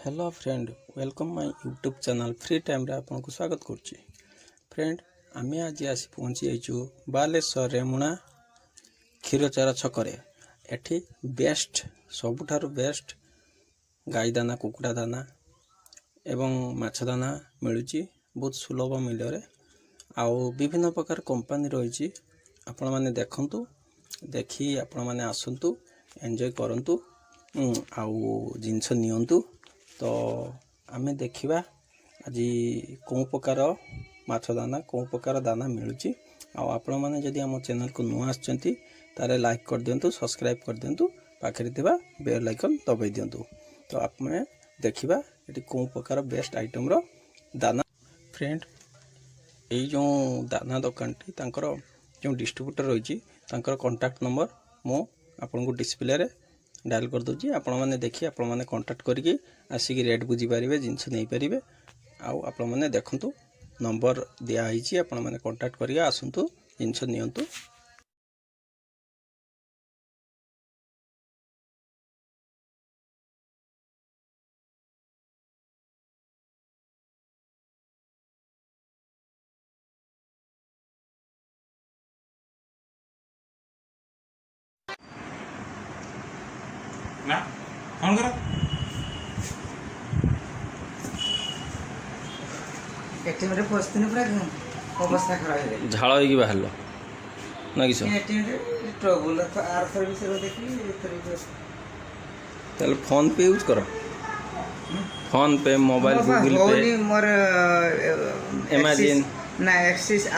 Hello friend, welcome my YouTube channel free time रे आपको स्वागत करुच्ची। फ्रेंड, आमे आज आसी पहुँची जाइछु बालेश्वर रेमुणा क्षीरचरा छकरे। एठी बेस्ट सबुठारु बेस्ट गाई दाना, कुकुड़ा दाना एवं माछ दाना मिलुची बहुत सुलभ मूल्य रे। आउ विभिन्न प्रकार कंपनी रही। आपण माने देखंतु, देखी आपण माने आसंतु, एंजॉय करंतु आउ जिंस नियंतु। तो आमे देखिबा आज कौ प्रकार माछ दाना, कौ प्रकार दाना मिलुची। आपण माने जदि हम चैनल को नुआ आछंती तारे लाइक कर दियंतु, सब्सक्राइब कर दियंतु, पाखरे थिबा बेल आइकन दबाई दियंतु। तो आपने देखिबा एटी कौ प्रकार बेस्ट आइटम रो दाना। फ्रेंड, एई जो दाना दुकानटी तांकर जो डिस्ट्रीब्यूटर रही तांकर कांटेक्ट नंबर मो आपन को डिस्प्ले रे डायल कर दूची। आपण माने देखि आपण माने कांटेक्ट करके आसिक रेट बुझी पारिबे, जिंस नहीं पारिबे। आउ आपण माने देखंतु नंबर दिया हिची, आपण माने कांटेक्ट करके आसंतु, जिंस नियंतु। ना फोन करो एटीएम रे पस्तिन पूरा अवस्था खराब हो गई। झाड़ होगी बाहर ना कि एटीएम रे ट्रबल आर सर्विस रो देखी ताले फोन पे यूज करो, फोन पे, मोबाइल, गूगल पे, मोर इमेजिन ना एक्सिस।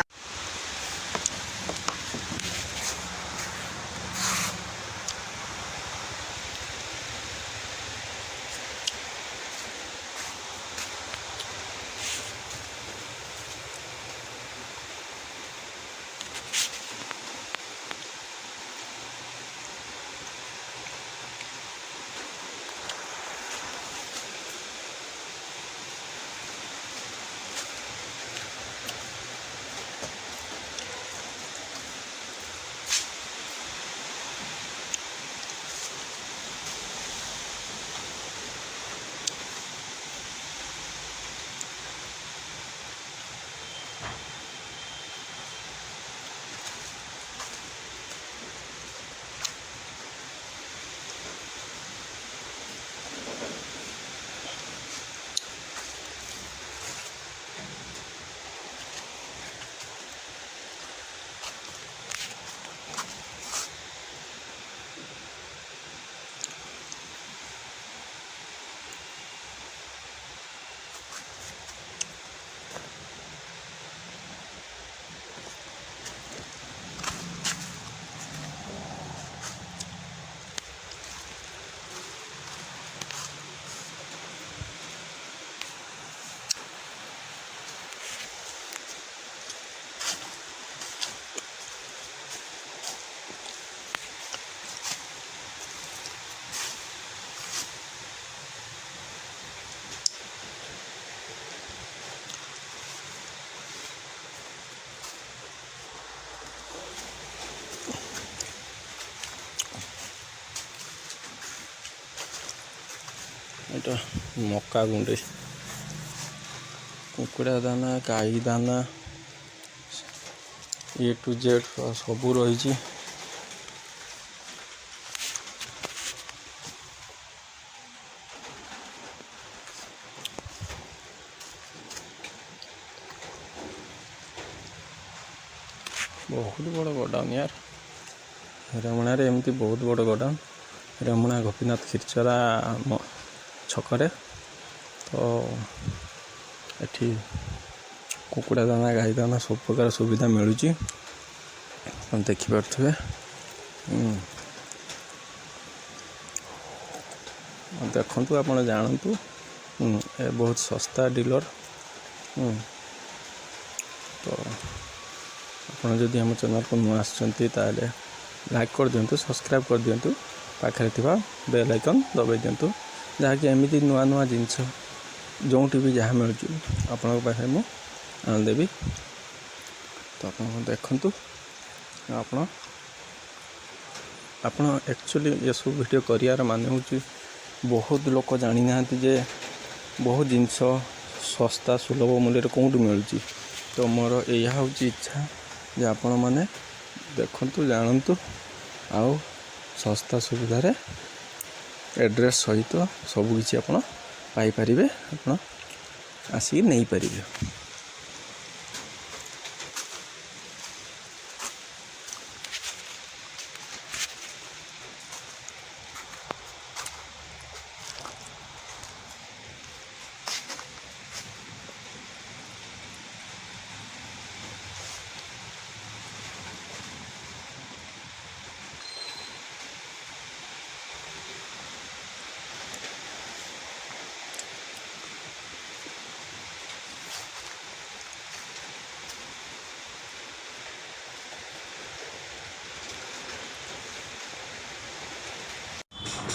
एटा मक्का गुंडे, कुकुड़ा दाना, गाई दाना, ए टू जेड सबू रही। बहुत बड़ गोडाउन यार, रेमुणा रे एमती बहुत बड़ गोडाउन। रेमुणा गोपीनाथ क्षीरचरा छकरे। तो एठी कुकुड़ा दाना, गाई दाना सब प्रकार सुविधा मिलूची, देखिपे। देखु आप जानतु, ए बहुत सस्ता डीलर। तो आपड़ जदि आम चैनल को नुआ आसचंती ताले लाइक कर दियंतु, सब्सक्राइब कर दियंतु, पाखरे थिबा बेल आइकन दबाई दियंतु, जहाँकि एमती नुआ नुआ जिनस जोटी भी जहाँ मिलूँ आपण पाखे मु आनदेवी। तो आप देखु, आपण एक्चुअली ये सब वीडियो करियार माने हूँ बहुत लोक जानी ना जे बहुत जिनस सस्ता सुलभ मूल्य कौटू मिलूँ। तो मोर यह हूँ इच्छा जे आपण मैंने देखु जानतु आउ सस्ता सुविधार एड्रेस सहित सबकि आप पाइपर आप आसिक नहीं पारे।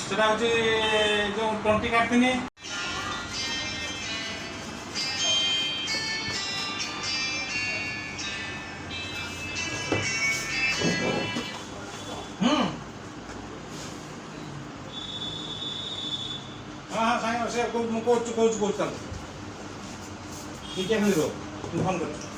সেটা হচ্ছে যে টন্টি কাটতিনি হ্যাঁ হ্যাঁ সাইন সে কৌଛୁ তাহলে ଟିକେ ଖାଲି ରୁହ ମୁଁ ଫୋନ୍ କରୁଛି।